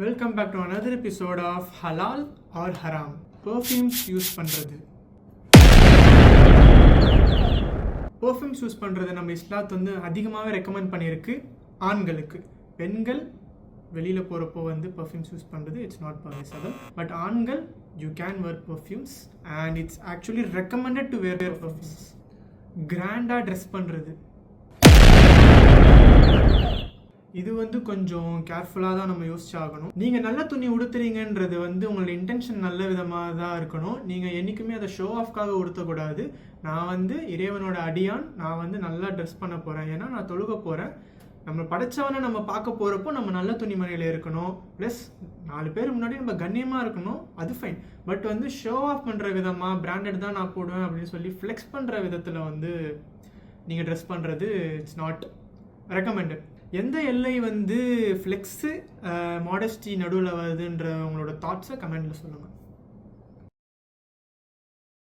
Welcome back to another episode of ஹலால் or ஹராம். Perfumes use பண்ணுறது. பர்ஃப்யூம்ஸ் யூஸ் பண்ணுறது நம்ம இஸ்லாத் வந்து அதிகமாகவே ரெக்கமெண்ட் பண்ணியிருக்கு ஆண்களுக்கு. பெண்கள் வெளியில் போகிறப்போ வந்து பர்ஃப்யூம்ஸ் யூஸ் பண்ணுறது இட்ஸ் நாட் பர்மிசபிள். பட் ஆண்கள் you can wear perfumes and it's actually recommended to wear perfumes. கிராண்டாக ட்ரெஸ் பண்ணுறது இது வந்து கொஞ்சம் கேர்ஃபுல்லாக தான் நம்ம யோசிச்சாகணும். நீங்கள் நல்ல துணி உடுத்துறீங்கன்றது வந்து உங்களோட இன்டென்ஷன் நல்ல விதமாக தான் இருக்கணும். நீங்கள் என்றைக்குமே அதை ஷோ ஆஃப்காக உடுத்தக்கூடாது. நான் வந்து இறைவனோட அடியான், நான் வந்து நல்லா ட்ரெஸ் பண்ண போகிறேன், ஏன்னா நான் தொழுக போகிறேன். நம்ம படைச்சவனை நம்ம பார்க்க போகிறப்போ நம்ம நல்ல துணிமணியில் இருக்கணும். ப்ளஸ் 4 பேர் முன்னாடி நம்ம கண்ணியமாக இருக்கணும், அது ஃபைன். பட் வந்து ஷோ ஆஃப் பண்ணுற விதமாக பிராண்டட் தான் நான் போடுவேன் அப்படின்னு சொல்லி ஃப்ளெக்ஸ் பண்ணுற விதத்தில் வந்து நீங்கள் ட்ரெஸ் பண்ணுறது இட்ஸ் நாட் ரெக்கமெண்டட். எந்த எல்லை வந்து ஃப்ளெக்ஸு மாடஸ்டி நடுவில் வருதுன்ற உங்களோட தாட்ஸை கமெண்டில் சொல்லுங்கள்.